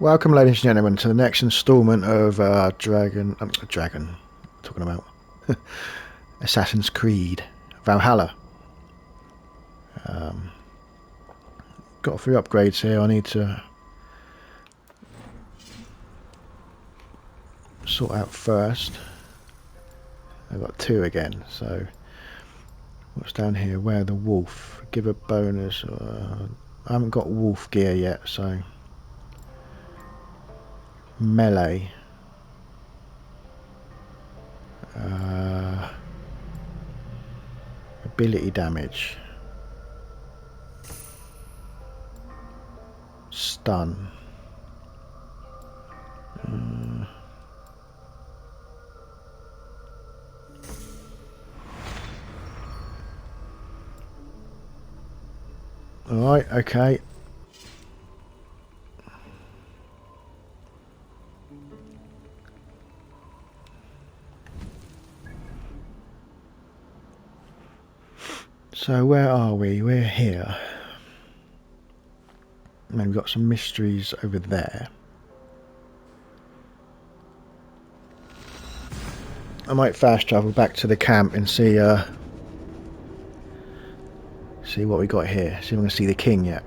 Welcome, ladies and gentlemen, to the next instalment of talking about Assassin's Creed Valhalla. Got a few upgrades here I need to sort out first. I've got 2 again, so what's down here? Wear the wolf. Give a bonus. I haven't got wolf gear yet, so melee. Ability damage. Stun. Alright, okay. So where are we? We're here. And then we've got some mysteries over there. I might fast travel back to the camp and see what we got here. See if I can see the king yet.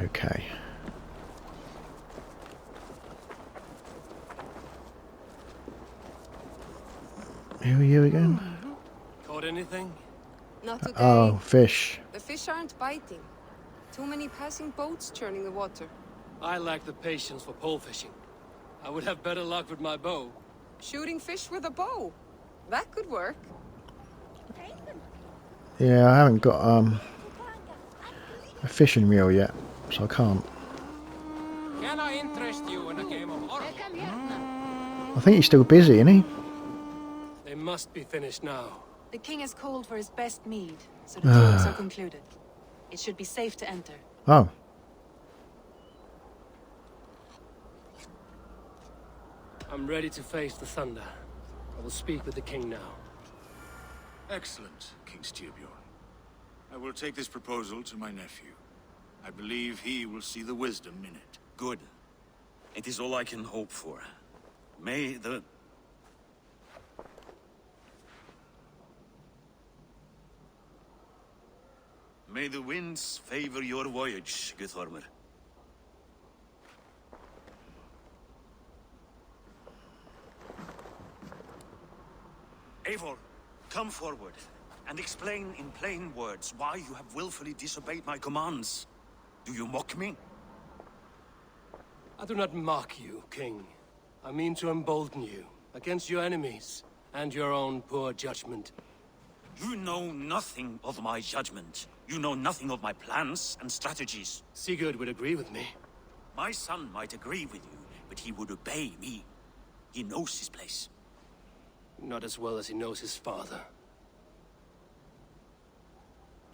Okay. Who are you again? Caught anything? Not today. Oh, fish. The fish aren't biting. Too many passing boats churning the water. I lack the patience for pole fishing. I would have better luck with my bow. Shooting fish with a bow. That could work. Yeah, I haven't got a fishing reel yet, so I can't. Can I interest you in a game of horror? I think he's still busy, isn't he? They must be finished now. The king has called for his best mead, so the talks are concluded. It should be safe to enter. Oh. I'm ready to face the thunder. I will speak with the king now. Excellent, King Styrbjorn. I will take this proposal to my nephew. I believe he will see the wisdom in it. Good. It is all I can hope for. May the... May the winds favor your voyage, Guthormer. Eivor, come forward and explain in plain words why you have willfully disobeyed my commands. Do you mock me? I do not mock you, king. I mean to embolden you against your enemies and your own poor judgment. You know nothing of my judgment. You know nothing of my plans and strategies. Sigurd would agree with me. My son might agree with you, but he would obey me. He knows his place. Not as well as he knows his father.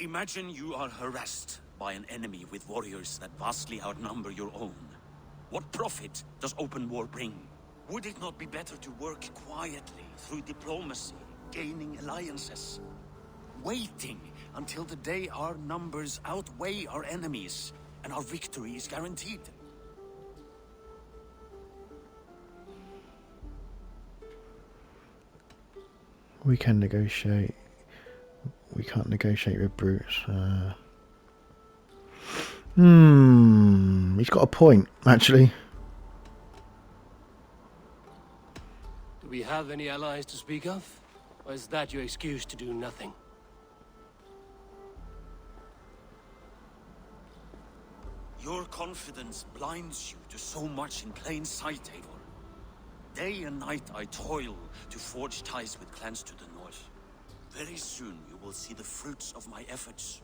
Imagine you are harassed by an enemy with warriors that vastly outnumber your own. What profit does open war bring? Would it not be better to work quietly through diplomacy, gaining alliances? Waiting until the day our numbers outweigh our enemies and our victory is guaranteed? We can negotiate. We can't negotiate with brutes. He's got a point, actually. Do we have any allies to speak of? Or is that your excuse to do nothing? Your confidence blinds you to so much in plain sight, Eivor. Day and night I toil to forge ties with clans to the north. Very soon you will see the fruits of my efforts.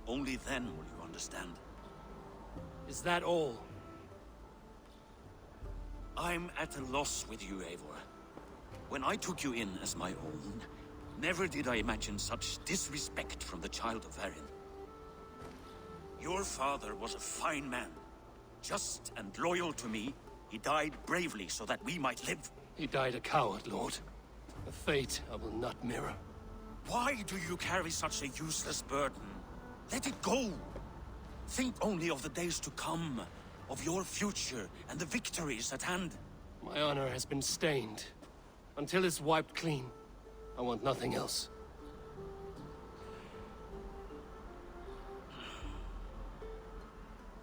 Only then will you understand. Is that all? I'm at a loss with you, Eivor. When I took you in as my own, Never did I imagine such disrespect from the child of Varin. Your father was a fine man. Just and loyal to me, he died bravely so that we might live. He died a coward, Lord. A fate I will not mirror. Why do you carry such a useless burden? Let it go! Think only of the days to come, of your future and the victories at hand. My honor has been stained. Until it's wiped clean, I want nothing else.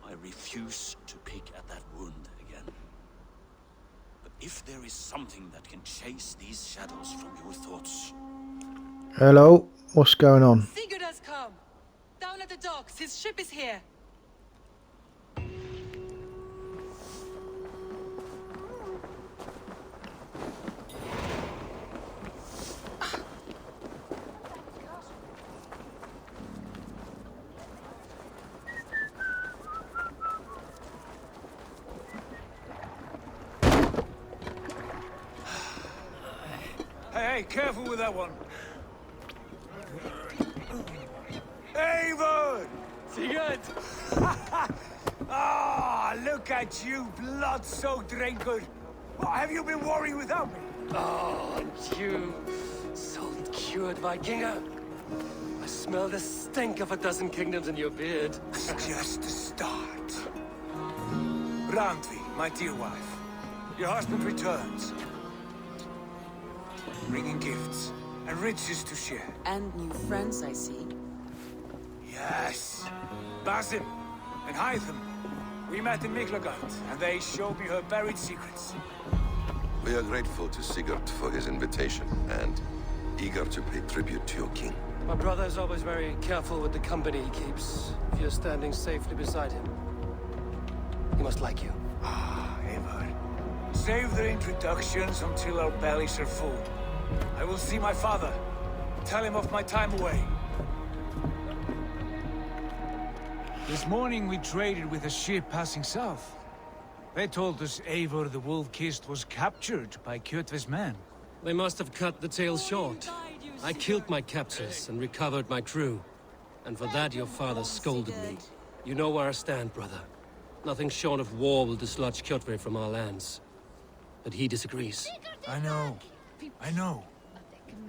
I refuse to pick at that wound again. But if there is something that can chase these shadows from your thoughts... Hello, what's going on? Sigurd has come! Down at the docks, his ship is here! Hey, careful with that one. Eivor! Sigurd! Ah, look at you, blood-soaked raincoat. What have you been worrying without me? Oh, and you, salt-cured Vikinger. I smell the stink of a dozen kingdoms in your beard. It's just the start. Randvi, my dear wife, your husband returns. Bringing gifts and riches to share. And new friends, I see. Yes. Basim and Hytham. We met in Miklagard, and they showed me her buried secrets. We are grateful to Sigurd for his invitation, and eager to pay tribute to your king. My brother is always very careful with the company he keeps. If you're standing safely beside him, he must like you. Ah, Eivor. Save their introductions until our bellies are full. I will see my father. Tell him of my time away. This morning we traded with a ship passing south. They told us Eivor the Wolf-Kissed was captured by Kjotve's men. They must have cut the tale short. I killed my captors and recovered my crew. And for that your father scolded me. You know where I stand, brother. Nothing short of war will dislodge Kjotve from our lands. But he disagrees. I know. I know.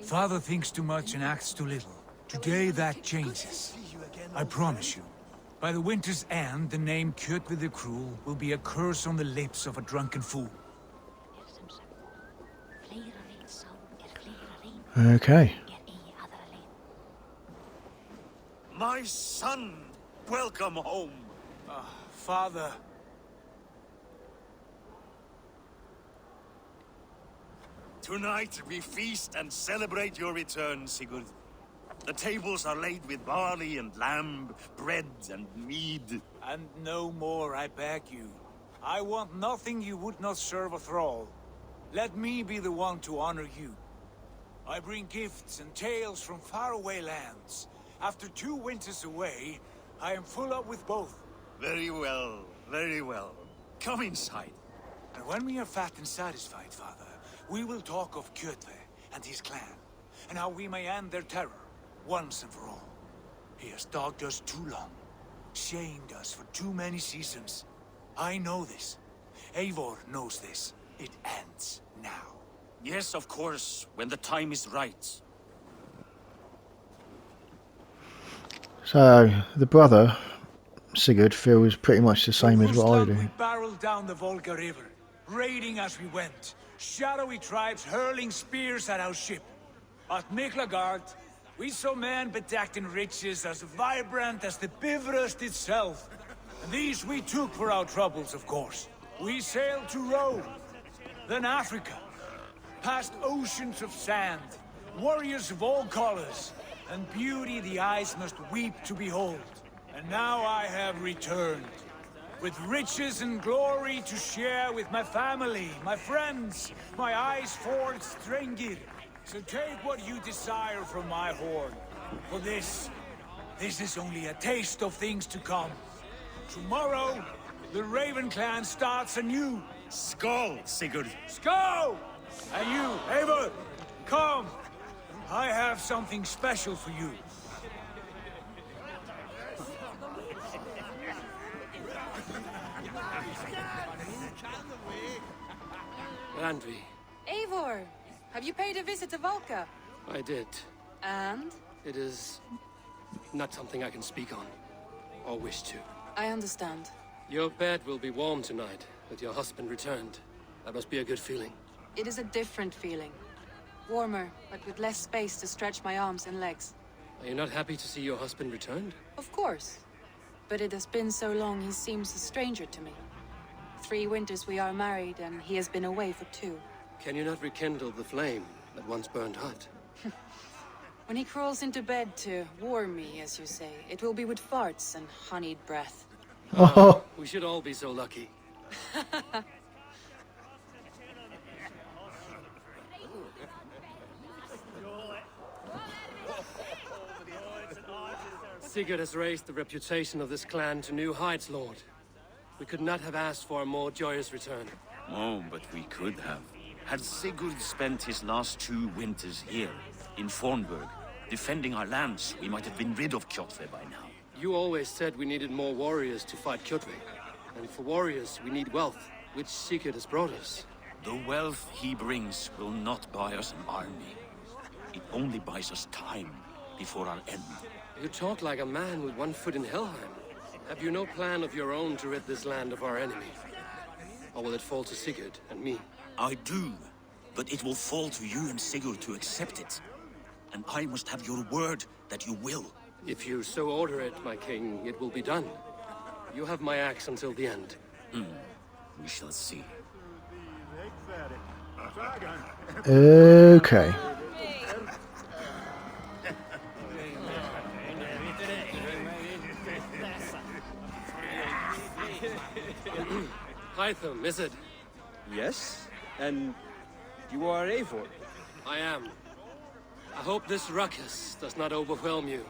Father thinks too much and acts too little. Today that changes. I promise you. By the winter's end, the name Kjotve the Cruel will be a curse on the lips of a drunken fool. Okay. My son! Welcome home! Father. Tonight we feast and celebrate your return, Sigurd. The tables are laid with barley and lamb, bread and mead. And no more, I beg you. I want nothing you would not serve a thrall. Let me be the one to honor you. I bring gifts and tales from faraway lands. After 2 winters away, I am full up with both. Very well, very well. Come inside. And when we are fat and satisfied, Father, we will talk of Kjotve and his clan, and how we may end their terror, once and for all. He has dogged us too long, shamed us for too many seasons. I know this. Eivor knows this. It ends now. Yes, of course, when the time is right. So, the brother, Sigurd, feels pretty much the same as what I do. We barreled down the Volga River, raiding as we went. Shadowy tribes hurling spears at our ship. At Miklagard, we saw men bedecked in riches as vibrant as the Bifrost itself. And these we took for our troubles, of course. We sailed to Rome, then Africa, past oceans of sand, warriors of all colors, and beauty the eyes must weep to behold. And now I have returned, with riches and glory to share with my family, my friends, my eyes-forged Strengir. So take what you desire from my hoard. For this is only a taste of things to come. Tomorrow, the Raven clan starts anew. Skål, Sigurd! Skål! And you, Eivor, come! I have something special for you. Randvi, Eivor! Have you paid a visit to Valka? I did. And? It is not something I can speak on, or wish to. I understand. Your bed will be warm tonight, with your husband returned. That must be a good feeling. It is a different feeling. Warmer, but with less space to stretch my arms and legs. Are you not happy to see your husband returned? Of course. But it has been so long he seems a stranger to me. 3 winters we are married, and he has been away for 2. Can you not rekindle the flame that once burned hot? When he crawls into bed to warm me, as you say, it will be with farts and honeyed breath. Oh, We should all be so lucky. Sigurd has raised the reputation of this clan to new heights, Lord. We could not have asked for a more joyous return. Oh, but we could have. Had Sigurd spent his last 2 winters here, in Fornburg, defending our lands, we might have been rid of Kjotve by now. You always said we needed more warriors to fight Kjotve. And for warriors, we need wealth, which Sigurd has brought us. The wealth he brings will not buy us an army. It only buys us time before our end. You talk like a man with one foot in Helheim. Have you no plan of your own to rid this land of our enemy? Or will it fall to Sigurd and me? I do, but it will fall to you and Sigurd to accept it. And I must have your word that you will. If you so order it, my king, it will be done. You have my axe until the end. We shall see. okay. Hytham, is it? Yes? And you are Eivor? I am. I hope this ruckus does not overwhelm you.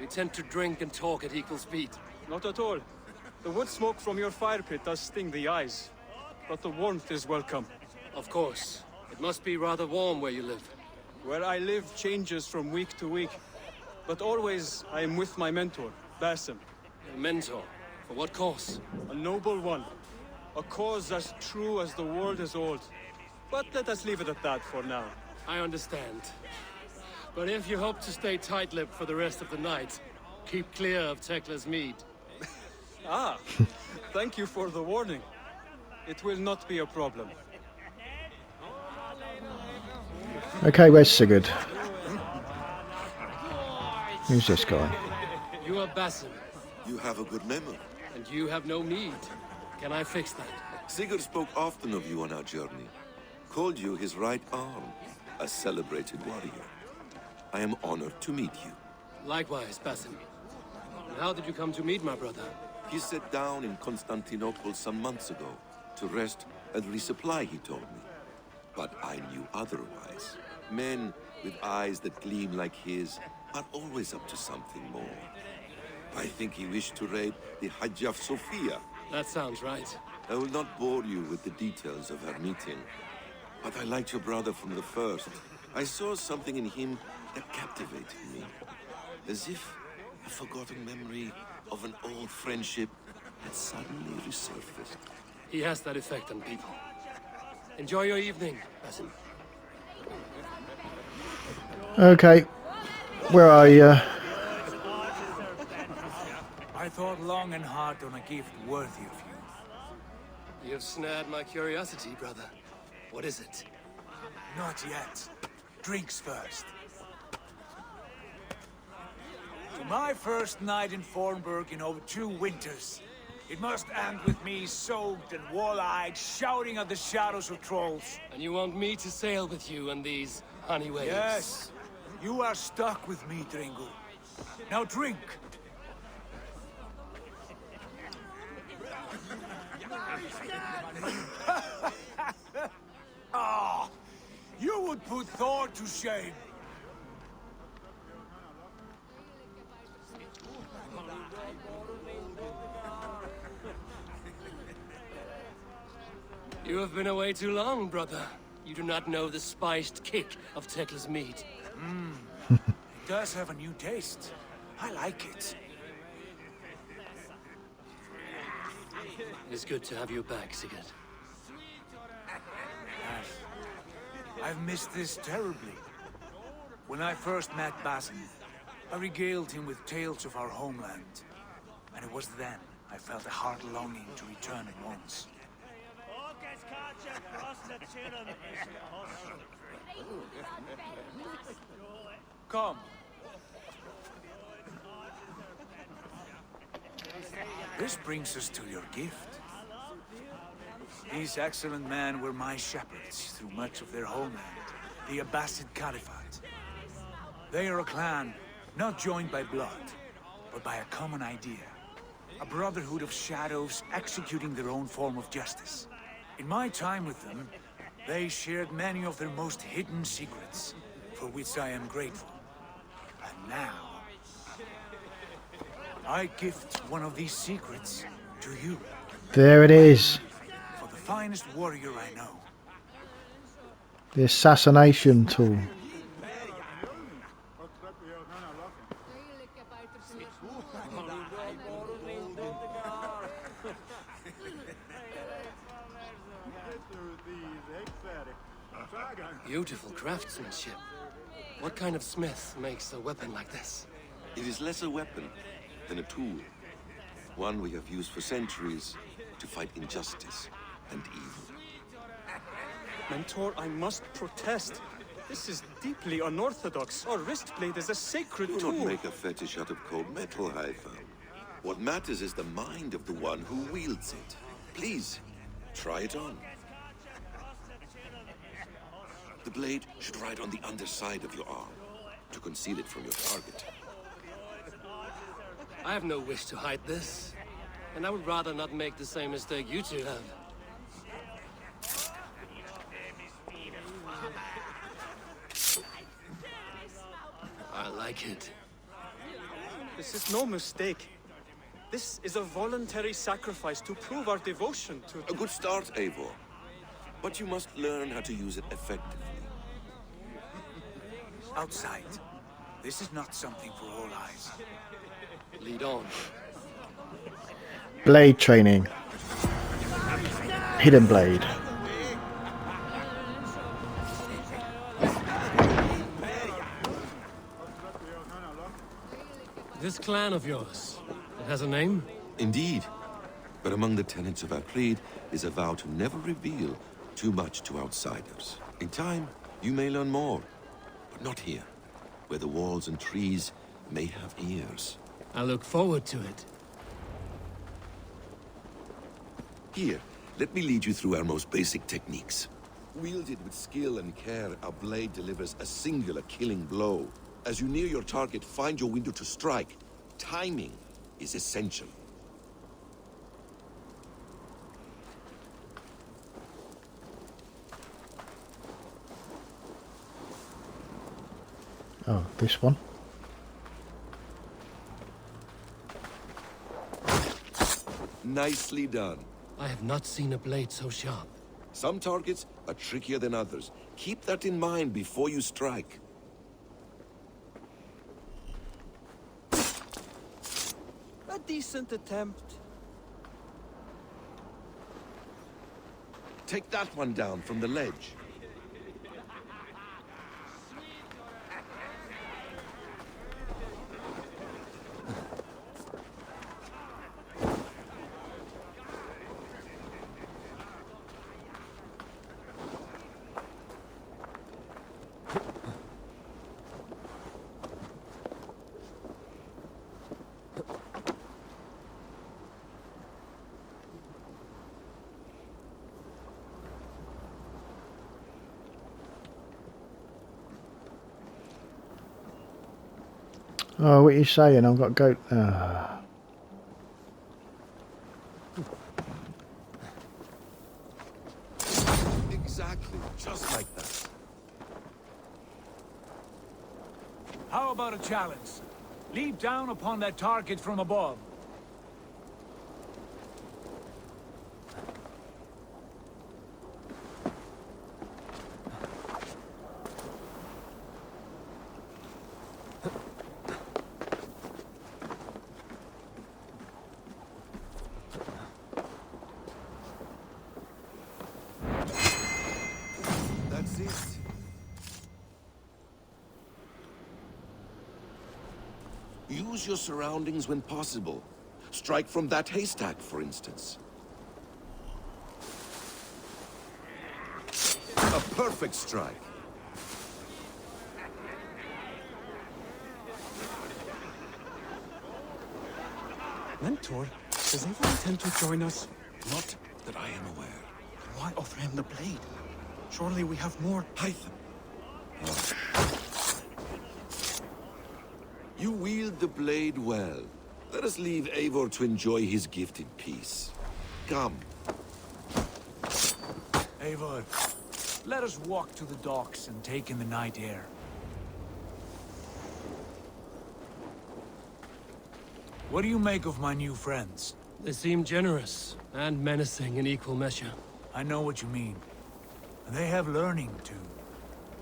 We tend to drink and talk at equal speed. Not at all. The wood smoke from your fire pit does sting the eyes, but the warmth is welcome. Of course. It must be rather warm where you live. Where I live changes from week to week, but always I am with my mentor, Basim. Your mentor? For what cause? A noble one. A cause as true as the world is old. But let us leave it at that for now. I understand. But if you hope to stay tight-lipped for the rest of the night, keep clear of Tekla's mead. Ah, thank you for the warning. It will not be a problem. Okay, where's Sigurd? Who's this guy? You are Basim, You have a good memory. and you have no mead. Can I fix that? Sigurd spoke often of you on our journey. Called you his right arm, a celebrated warrior. I am honored to meet you. Likewise, Basim. And how did you come to meet my brother? He sat down in Constantinople some months ago to rest and resupply, he told me. But I knew otherwise. Men with eyes that gleam like his are always up to something more. I think he wished to raid the Hagia Sophia. That sounds right. I will not bore you with the details of our meeting. But I liked your brother from the first. I saw something in him that captivated me. As if a forgotten memory of an old friendship had suddenly resurfaced. He has that effect on people. Enjoy your evening, Basim. Okay, where are you? I thought long and hard on a gift worthy of you. You have snared my curiosity, brother. What is it? Not yet. Drinks first. To my first night in Fornburg in over 2 winters. It must end with me soaked and wall-eyed, shouting at the shadows of trolls. And you want me to sail with you on these honey waves? Yes. You are stuck with me, Dringo. Now drink. Ah, you would put Thor to shame. You have been away too long, brother. You do not know the spiced kick of Tekla's meat. It does have a new taste. I like it. It's good to have you back, Sigurd. I've missed this terribly. When I first met Basin, I regaled him with tales of our homeland. And it was then I felt a heart longing to return at once. Come. This brings us to your gift. These excellent men were my shepherds through much of their homeland, the Abbasid Caliphate. They are a clan, not joined by blood, but by a common idea. A brotherhood of shadows executing their own form of justice. In my time with them, they shared many of their most hidden secrets, for which I am grateful. And now, I gift one of these secrets to you. There it is. For the finest warrior I know. The assassination tool. Beautiful craftsmanship. What kind of smith makes a weapon like this? It is less a weapon than a tool. One we have used for centuries to fight injustice and evil. Mentor, I must protest. This is deeply unorthodox. Our wrist blade is a sacred Do tool. not make a fetish out of cold metal, Eivor. What matters is the mind of the one who wields it. Please, try it on. The blade should ride on the underside of your arm, to conceal it from your target. I have no wish to hide this, and I would rather not make the same mistake you two have. I like it. This is no mistake. This is a voluntary sacrifice to prove our devotion to... A good start, Eivor. But you must learn how to use it effectively. Outside. This is not something for all eyes. Lead on. Blade training. Hidden blade. This clan of yours, it has a name? Indeed. But among the tenets of our creed is a vow to never reveal too much to outsiders. In time, you may learn more. But not here, where the walls and trees may have ears. I look forward to it. Here, let me lead you through our most basic techniques. Wielded with skill and care, our blade delivers a singular killing blow. As you near your target, find your window to strike. Timing is essential. Oh, this one. Nicely done. I have not seen a blade so sharp. Some targets are trickier than others. Keep that in mind before you strike. A decent attempt. Take that one down from the ledge. Oh, what are you saying? I've got to go... Exactly, just like that. How about a challenge? Leap down upon that target from above. resist. Use your surroundings when possible. Strike from that haystack, for instance. A perfect strike. Mentor, does Eivor intend to join us? Not that I am aware. Why offer him the blade? Surely we have more. Hide them. You wield the blade well. Let us leave Eivor to enjoy his gift in peace. Come. Eivor, let us walk to the docks and take in the night air. What do you make of my new friends? They seem generous and menacing in equal measure. I know what you mean. And they have learning, too.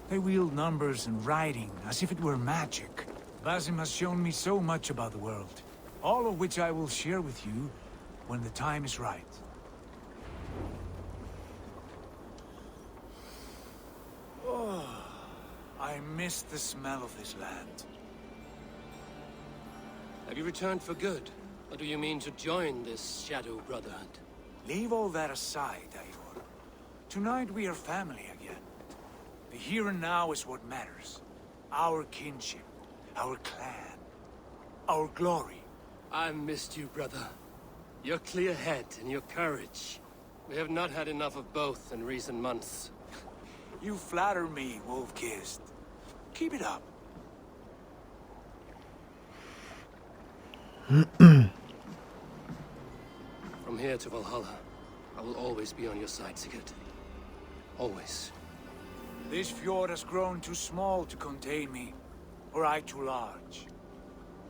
They wield numbers and writing as if it were magic. Basim has shown me so much about the world, all of which I will share with you when the time is right. Oh, I miss the smell of this land. Have you returned for good? Or do you mean to join this Shadow Brotherhood? Leave all that aside, Eivor. Tonight we are family again. The here and now is what matters. Our kinship, our clan, our glory. I've missed you, brother. Your clear head and your courage. We have not had enough of both in recent months. You flatter me, Wolf-Kissed. Keep it up. From here to Valhalla, I will always be on your side, Sigurd. Always. This fjord has grown too small to contain me, or I too large.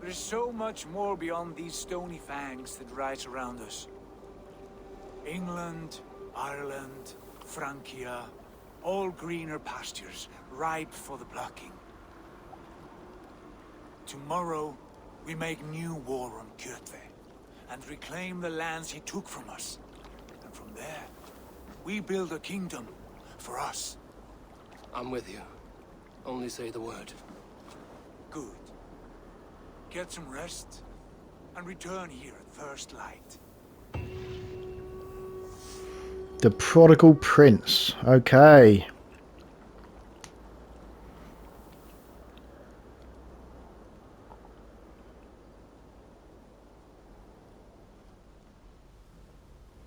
There is so much more beyond these stony fangs that rise around us. England, Ireland, Francia, all greener pastures, ripe for the plucking. Tomorrow, we make new war on Kjotve, and reclaim the lands he took from us. And from there, we build a kingdom for us. I'm with you. Only say the word. Good. Get some rest, and return here at first light. The Prodigal Prince. Okay.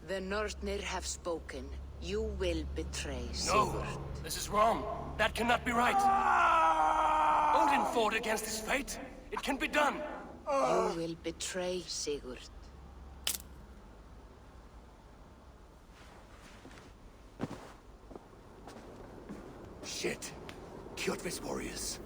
The Northnir have spoken. You will betray No! Sigurd. This is wrong. That cannot be right. Odin fought against his fate. It can be done. You will betray Sigurd. Shit. Kjotve's warriors.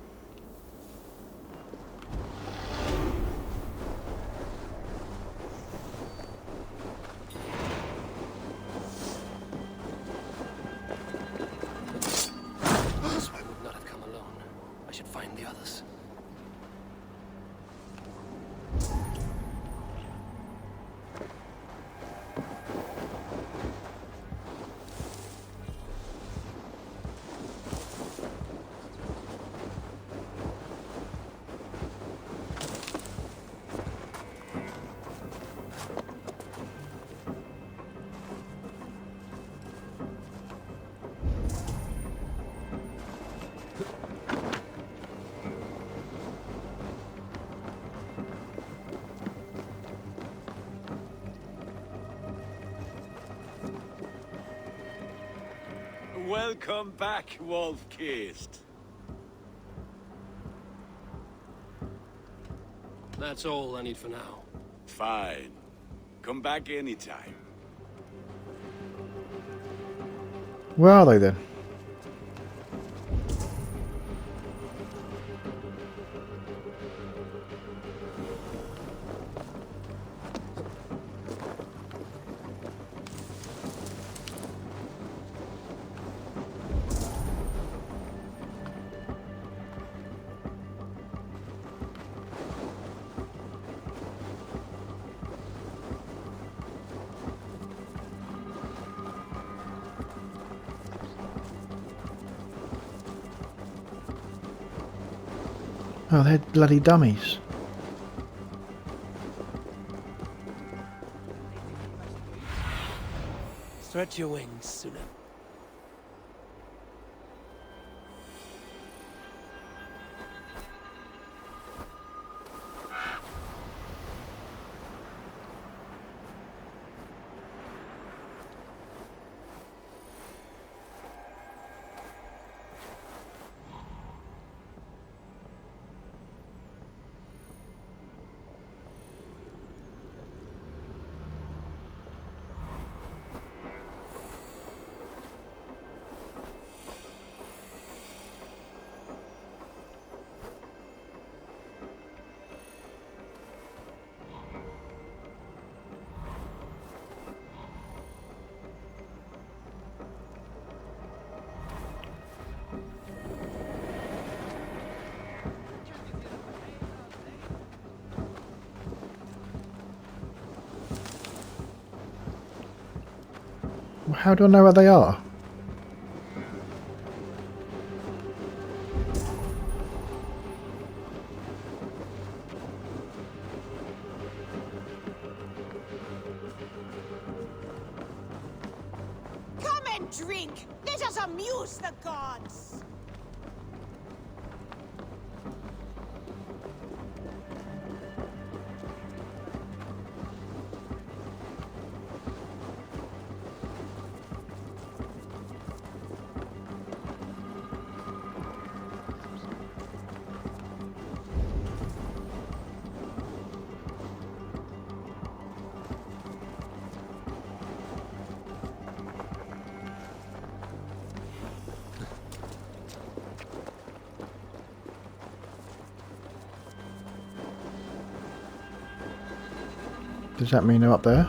This one would not have come alone. I should find the others. Welcome back, Wolf-Kissed. That's all I need for now. Fine. Come back anytime. Where are they then? Oh, they're bloody dummies. Stretch your wings, Sýnin. How do I know where they are? Come and drink! Let us amuse the gods! Does that mean they're up there?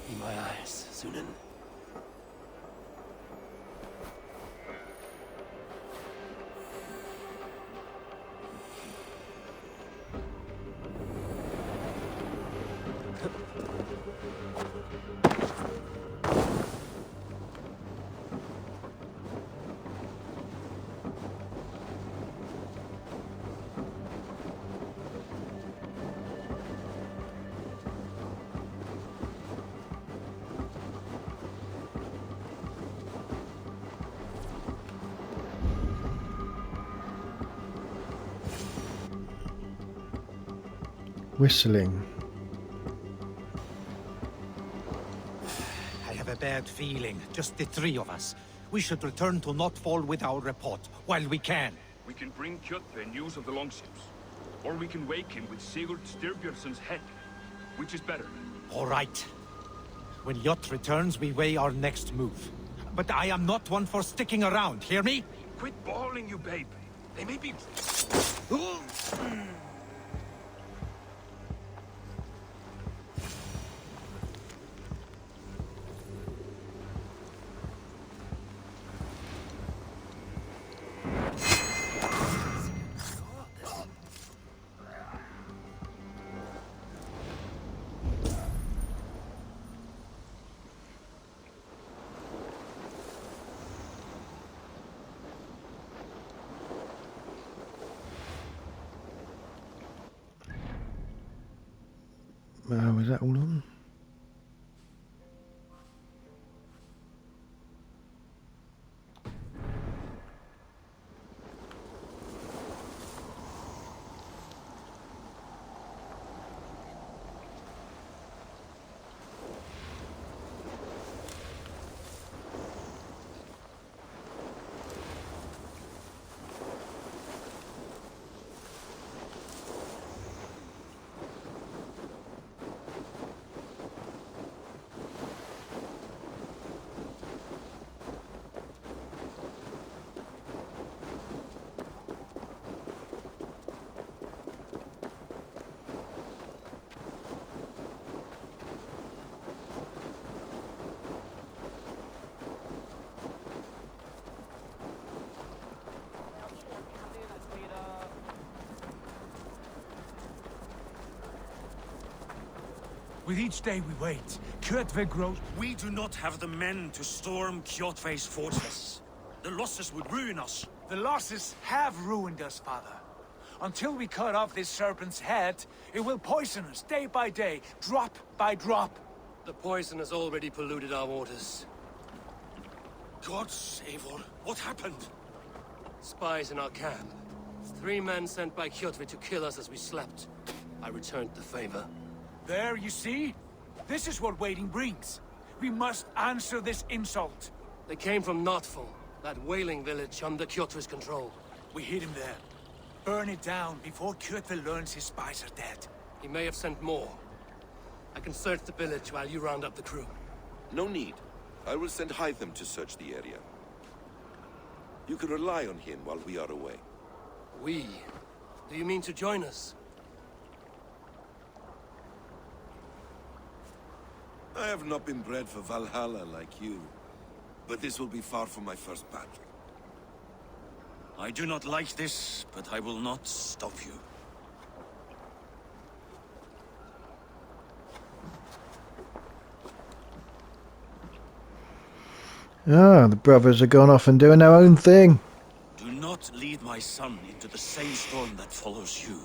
Be my eyes, Sýnin. Whistling. I have a bad feeling. Just the three of us. We should return to Notfall with our report, while we can. We can bring Kjotve news of the longships. Or we can wake him with Sigurd Styrbjörnsson's head. Which is better? All right. When Jot returns, we weigh our next move. But I am not one for sticking around, hear me? Quit bawling, you babe. They may be... Was that all on? With each day we wait, Kjotve grows. We do not have the men to storm Kjotve's fortress. The losses would ruin us. The losses have ruined us, father. Until we cut off this serpent's head, it will poison us day by day, drop by drop. The poison has already polluted our waters. Gods, Eivor, what happened? Spies in our camp. 3 men sent by Kjotve to kill us as we slept. I returned the favor. There, you see? This is what waiting brings. We must answer this insult. They came from Notful, that whaling village under Kjotve's control. We hid him there. Burn it down before Kjotve learns his spies are dead. He may have sent more. I can search the village while you round up the crew. No need. I will send Hytham to search the area. You can rely on him while we are away. We? Do you mean to join us? I have not been bred for Valhalla like you, but this will be far from my first battle. I do not like this, but I will not stop you. Ah, the brothers are gone off and doing their own thing. Do not lead my son into the same storm that follows you.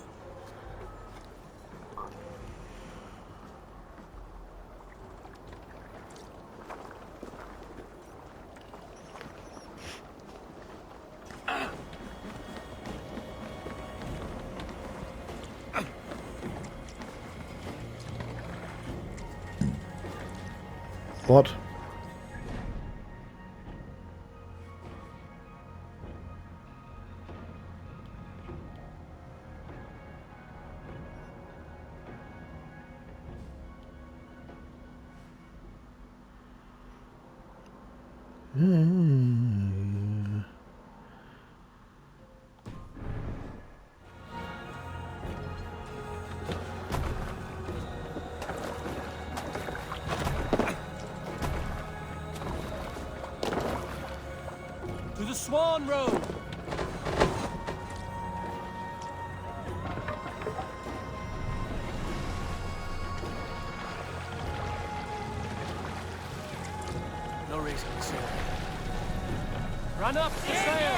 What? To the Swan Road! No reason to sail. Run up the sail!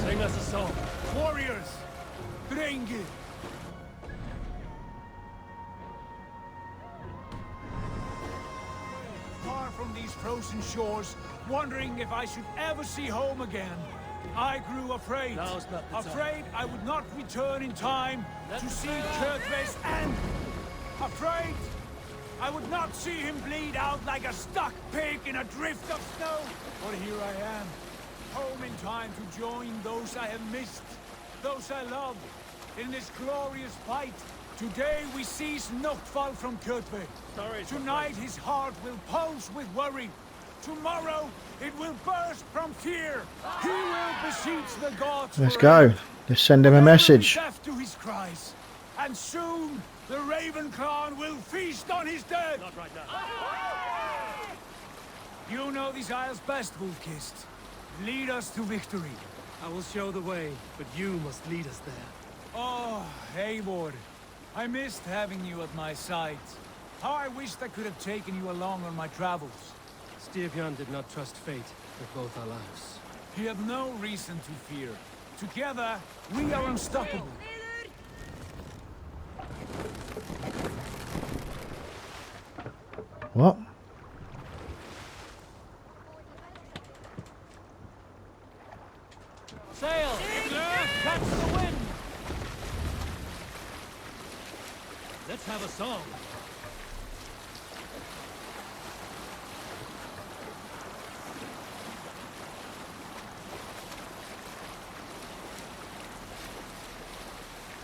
Sing us a song. Warriors! Drenge! Far from these frozen shores, wondering if I should ever see home again. I grew afraid. Now's not the time. Afraid I would not return in time to see Kjotve's end. Afraid I would not see him bleed out like a stuck pig in a drift of snow. But here I am, home in time to join those I have missed, those I love, in this glorious fight. Today we seize Notfall from Kjotve. Tonight his heart will pulse with worry. Tomorrow it will burst from fear. He will beseech the gods. Let's go. Let's send him a message. Deaf to his cries. And soon the Raven clan will feast on his dead. Not right now. You know these isles best, Wolf-Kissed. Lead us to victory. I will show the way, but you must lead us there. Oh, Eivor. I missed having you at my side. How I wished I could have taken you along on my travels. Styrbjörn did not trust fate with both our lives. He had no reason to fear. Together, we are unstoppable. What? Sail! Catch the wind! Let's have a song.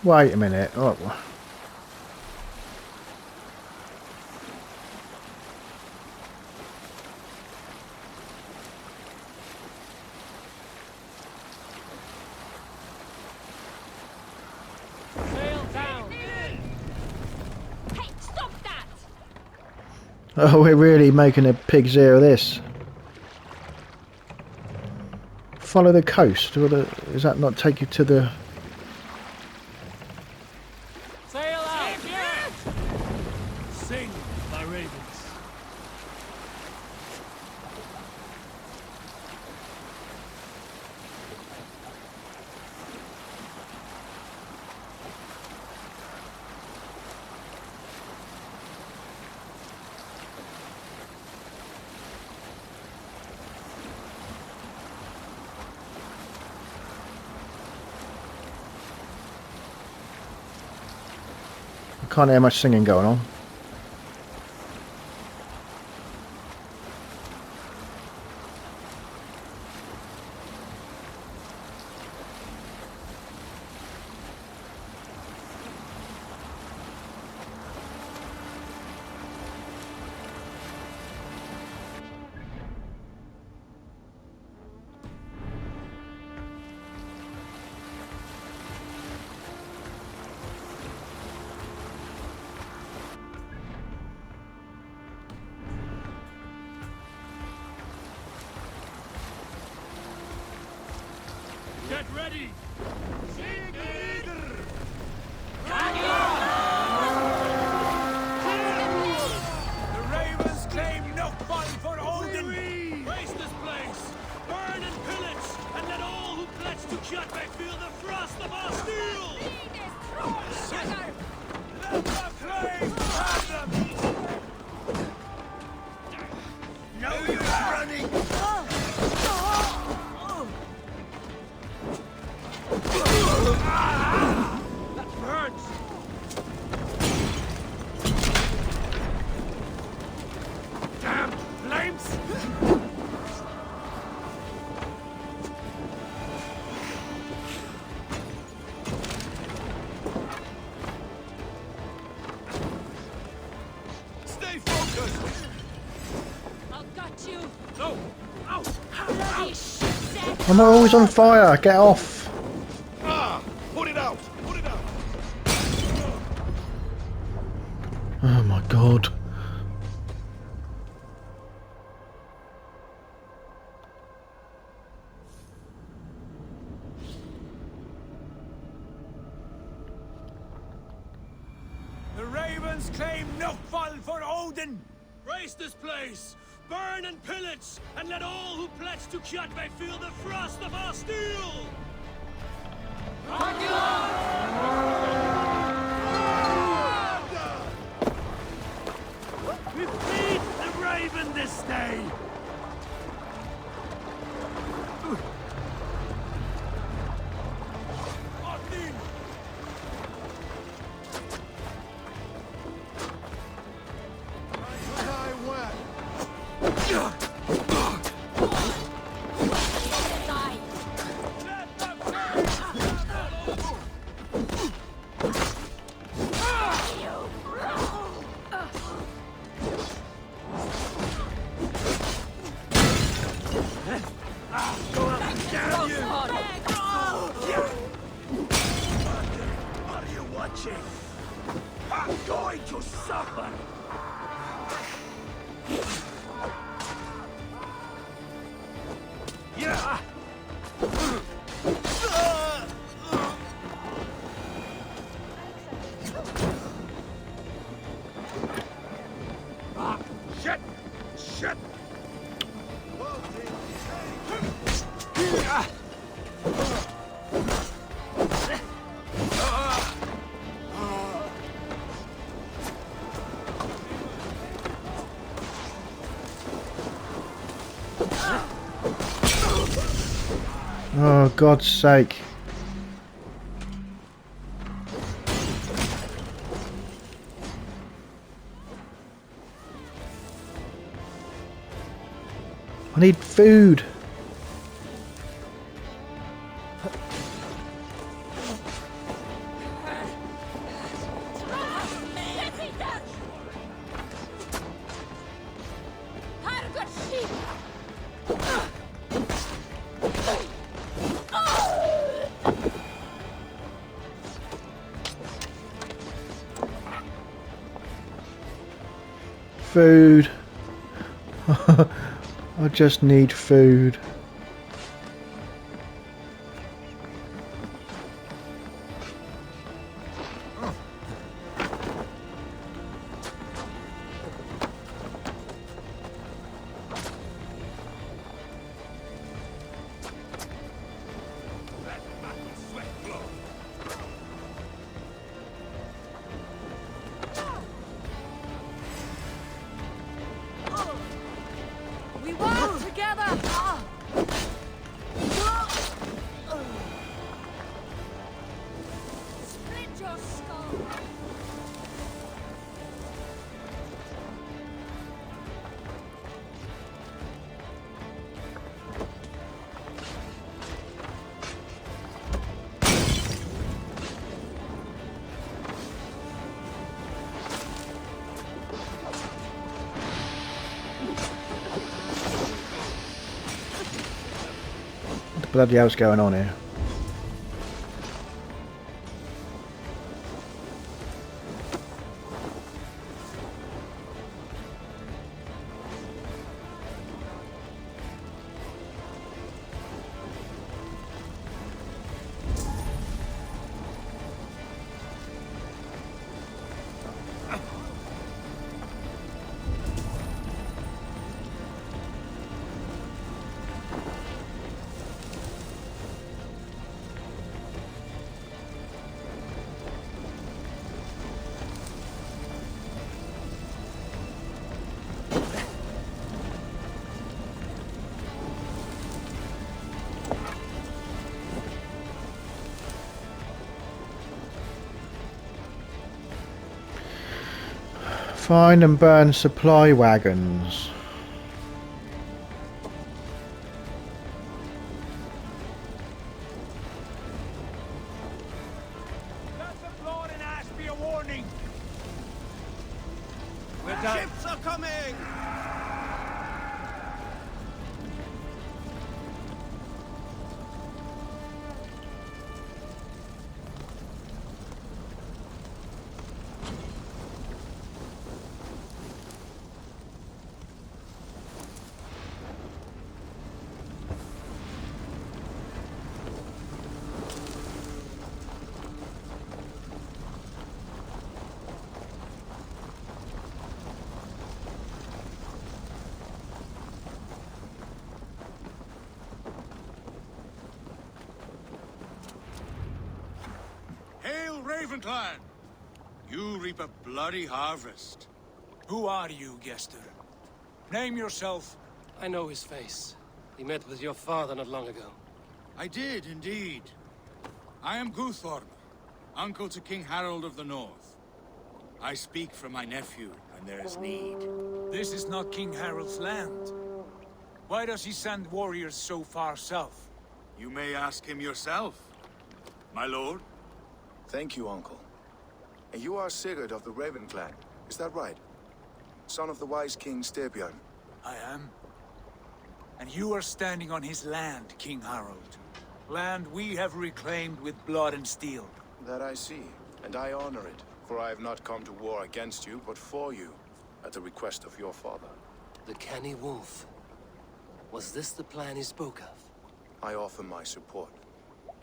Wait a minute. Oh. Sail down! Hey, stop that! Oh, we're really making a pig's ear of this. Follow the coast. Does that not take you to the... Sail out! Sing! Can't hear much singing going on. Get ready! The ravens claim no fun for Odin! Raise this place! Burn and pillage! And let all who pledge to Kjotve feel the frost of our steel! Let the flames have them! No use running! That hurts! Damn flames! Stay focused! I'll got you. No! Ow! Bloody shit! I'm always on fire. Get off. Ah! Put it out! Put it out! Oh my god. The ravens claim no fun for Odin! Raise this place! Burn and pillage! And let all who pledge to Kjotve feel the frost of our steel! We feed the raven this day! Odin! Are you watching? I'm going to suffer! Yeah! Shit! Shit! Oh, God's sake. I need food. Food. I just need food. We work together! Split your skull! bloody hell's going on here? Find and burn supply wagons. Let the blood and ash be a warning! Ships are coming! Ravenclan! You reap a bloody harvest. Who are you, Gester? Name yourself. I know his face. He met with your father not long ago. I did, indeed. I am Guthorm, uncle to King Harold of the North. I speak for my nephew, and there is need. This is not King Harold's land. Why does he send warriors so far south? You may ask him yourself, my lord. Thank you, uncle. And you are Sigurd of the Raven clan, is that right? Son of the wise King Styrbjörn. I am. And you are standing on his land, King Harold. Land we have reclaimed with blood and steel. That I see, and I honor it. For I have not come to war against you, but for you, at the request of your father. The canny wolf. Was this the plan he spoke of? I offer my support.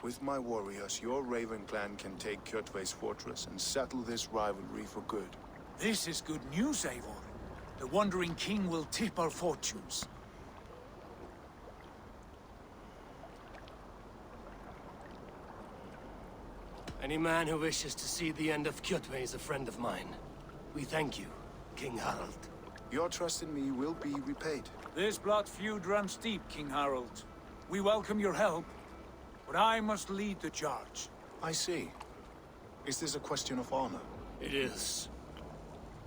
With my warriors, your Raven clan can take Kjotve's fortress and settle this rivalry for good. This is good news, Eivor. The Wandering King will tip our fortunes. Any man who wishes to see the end of Kjotve is a friend of mine. We thank you, King Harold. Your trust in me will be repaid. This blood feud runs deep, King Harold. We welcome your help, but I must lead the charge. I see. Is this a question of honor? It is.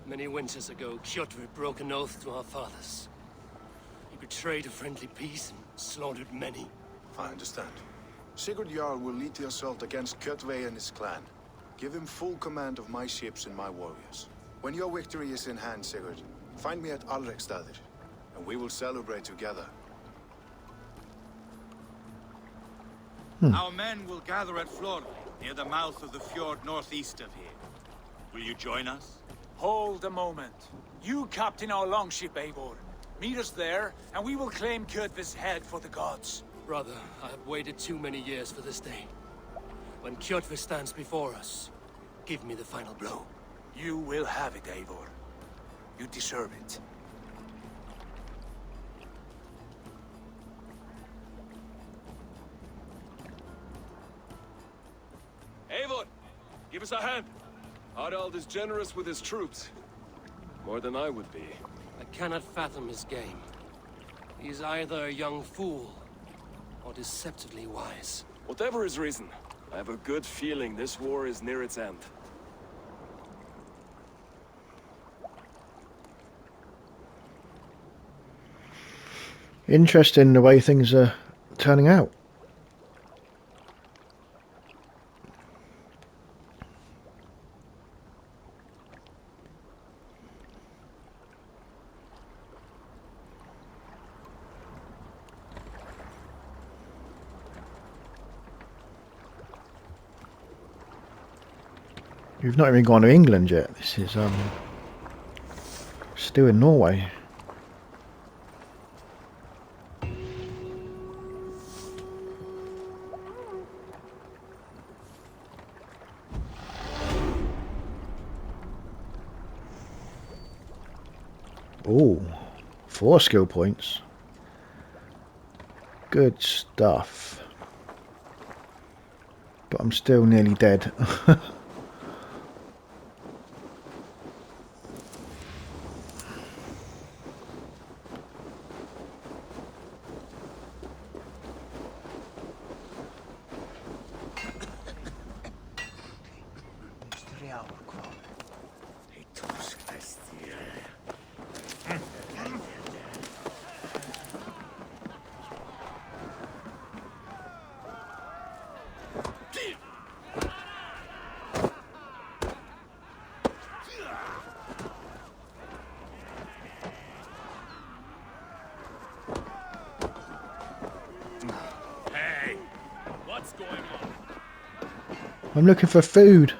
Many winters ago, Kjotve broke an oath to our fathers. He betrayed a friendly peace and slaughtered many. I understand. Sigurd Jarl will lead the assault against Kjotve and his clan. Give him full command of my ships and my warriors. When your victory is in hand, Sigurd, find me at Alrekstadir, and we will celebrate together. Our men will gather at Flor, near the mouth of the fjord northeast of here. Will you join us? Hold a moment. You captain our longship, Eivor. Meet us there, and we will claim Kjotve's head for the gods. Brother, I have waited too many years for this day. When Kjotve stands before us, give me the final blow. You will have it, Eivor. You deserve it. Eivor, give us a hand. Harald is generous with his troops. More than I would be. I cannot fathom his game. He's either a young fool, or deceptively wise. Whatever his reason, I have a good feeling this war is near its end. Interesting the way things are turning out. We've not even gone to England yet. This is still in Norway. Oh, 4 skill points. Good stuff. But I'm still nearly dead. I'm looking for food.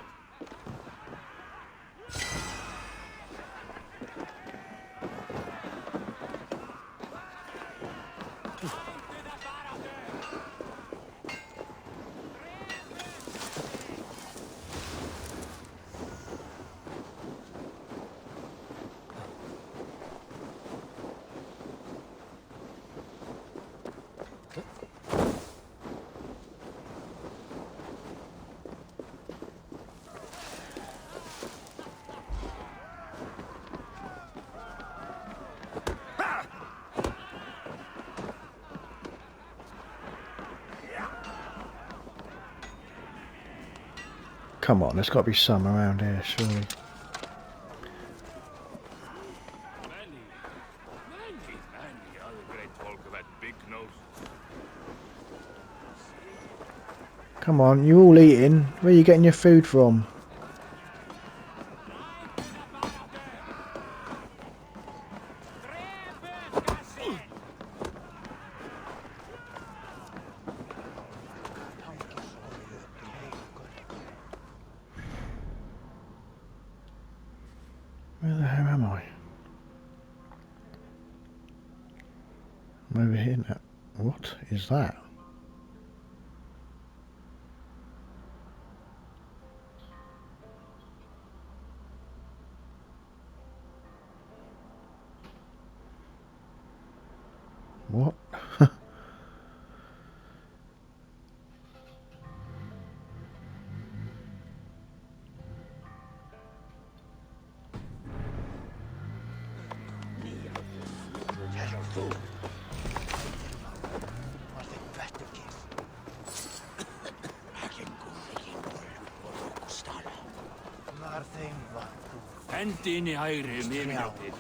Come on, there's got to be some around here, surely. Many other great folk have had big noses. Come on, you all eating? Where are you getting your food from? Where the hell am I? I'm over here now. What is that? What? Hendi inn í hægri miðmínútið.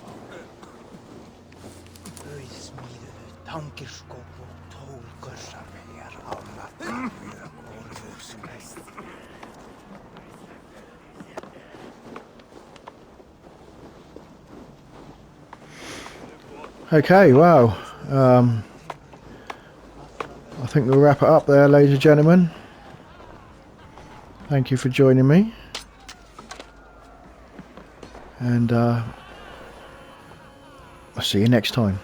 Okay, wow. I think we'll wrap it up there, ladies and gentlemen. Thank you for joining me. And I'll see you next time.